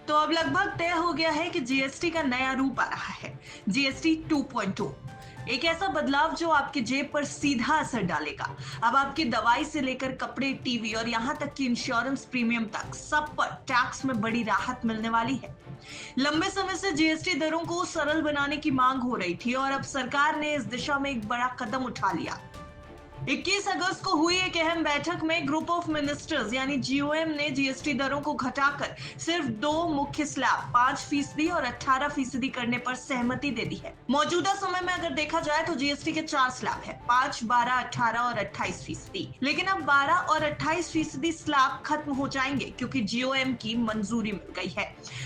तो अब लगभग तय हो गया है कि जीएसटी का नया रूप आ रहा है, जीएसटी 2.0। एक ऐसा बदलाव जो आपकी जेब पर सीधा असर डालेगा। अब आपकी दवाई से लेकर कपड़े, टीवी और यहाँ तक कि इंश्योरेंस प्रीमियम तक सब पर टैक्स में बड़ी राहत मिलने वाली है। लंबे समय से जीएसटी दरों को सरल बनाने की मांग हो रही थी और अब सरकार ने इस दिशा में एक बड़ा कदम उठा लिया। 21 अगस्त को हुई एक अहम बैठक में ग्रुप ऑफ मिनिस्टर्स यानी जीओएम ने जीएसटी दरों को घटाकर सिर्फ दो मुख्य स्लैब 5% और 18% करने पर सहमति दे दी है। मौजूदा समय में अगर देखा जाए तो जीएसटी के 4 स्लैब है, 5, 12, 18 और 28%। लेकिन अब 12 और 28% स्लैब खत्म हो जाएंगे क्योंकि जीओएम की मंजूरी मिल गई है।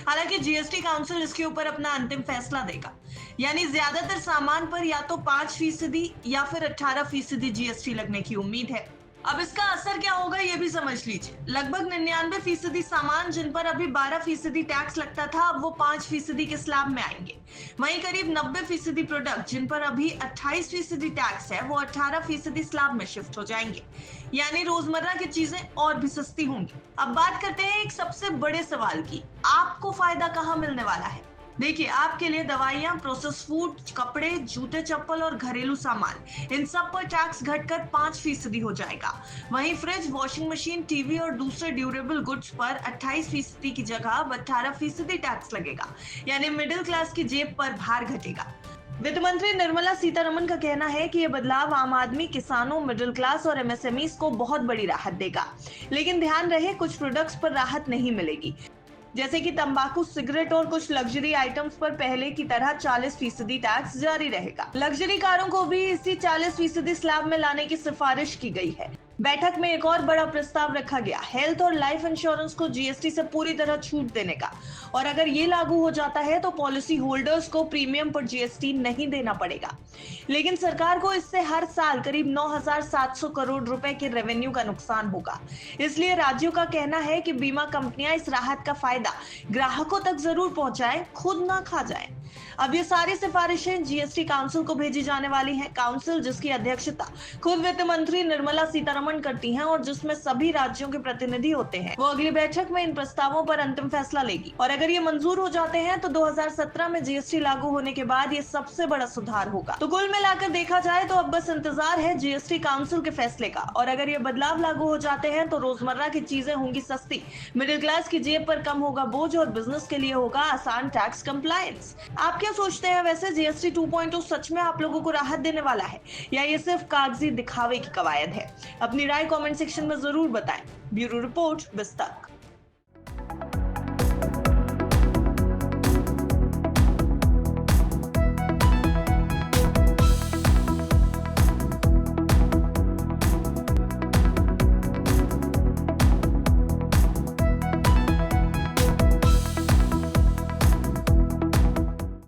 हालांकि जीएसटी काउंसिल इसके ऊपर अपना अंतिम फैसला देगा, यानी ज्यादातर सामान पर या तो 5% या फिर 18% जीएसटी लगने की उम्मीद है। अब इसका असर क्या होगा ये भी समझ लीजिए। लगभग 99% सामान जिन पर अभी 12% टैक्स लगता था, अब वो 5% के स्लैब में आएंगे। वहीं करीब 90% प्रोडक्ट जिन पर अभी 28% टैक्स है, वो 18% स्लैब में शिफ्ट हो जाएंगे। यानी रोजमर्रा की चीजें और भी सस्ती होंगी। अब बात करते हैं एक सबसे बड़े सवाल की, आपको फायदा कहाँ मिलने वाला है। देखिए, आपके लिए दवाइयां, प्रोसेस फूड, कपड़े, जूते, चप्पल और घरेलू सामान, इन सब पर टैक्स घटकर 5% हो जाएगा। वहीं फ्रिज, वॉशिंग मशीन, टीवी और दूसरे ड्यूरेबल गुड्स पर 28% की जगह अब 18% टैक्स लगेगा। यानी मिडिल क्लास की जेब पर भार घटेगा। वित्त मंत्री निर्मला सीतारमण का कहना है कि यह बदलाव आम आदमी, किसानों, मिडिल क्लास और एमएसएमईज को बहुत बड़ी राहत देगा। लेकिन ध्यान रहे, कुछ प्रोडक्ट्स पर राहत नहीं मिलेगी, जैसे कि तंबाकू, सिगरेट और कुछ लग्जरी आइटम्स पर पहले की तरह 40% टैक्स जारी रहेगा। लग्जरी कारों को भी इसी 40% स्लैब में लाने की सिफारिश की गई है। बैठक में एक और बड़ा प्रस्ताव रखा गया, हेल्थ और लाइफ इंश्योरेंस को जीएसटी से पूरी तरह छूट देने का। और अगर ये लागू हो जाता है तो पॉलिसी होल्डर्स को प्रीमियम पर जीएसटी नहीं देना पड़ेगा। लेकिन सरकार को इससे हर साल करीब 9,700 करोड़ रुपए के रेवेन्यू का नुकसान होगा। इसलिए राज्यों का कहना है कि बीमा कंपनियां इस राहत का फायदा ग्राहकों तक जरूर पहुंचाएं, खुद ना खा जाएं। अब ये सारी सिफारिशें जीएसटी काउंसिल को भेजी जाने वाली हैं। काउंसिल जिसकी अध्यक्षता खुद वित्त मंत्री निर्मला सीतारमण करती हैं और जिसमें सभी राज्यों के प्रतिनिधि होते हैं, वो अगली बैठक में इन प्रस्तावों पर अंतिम फैसला लेगी। और अगर ये मंजूर हो जाते हैं तो 2017 में जीएसटी लागू होने के बाद ये सबसे बड़ा सुधार होगा। तो कुल मिलाकर देखा जाए तो अब बस इंतजार है जीएसटी काउंसिल के फैसले का। और अगर ये बदलाव लागू हो जाते हैं तो रोजमर्रा की चीजें होंगी सस्ती, मिडिल क्लास की जेब पर कम होगा बोझ और बिजनेस के लिए होगा आसान टैक्स कंप्लायंस। आप क्या सोचते हैं वैसे, जीएसटी 2.0 सच में आप लोगों को राहत देने वाला है या ये सिर्फ कागजी दिखावे की कवायद है? अपनी राय कमेंट सेक्शन में जरूर बताएं। Bureau report, विस्तक।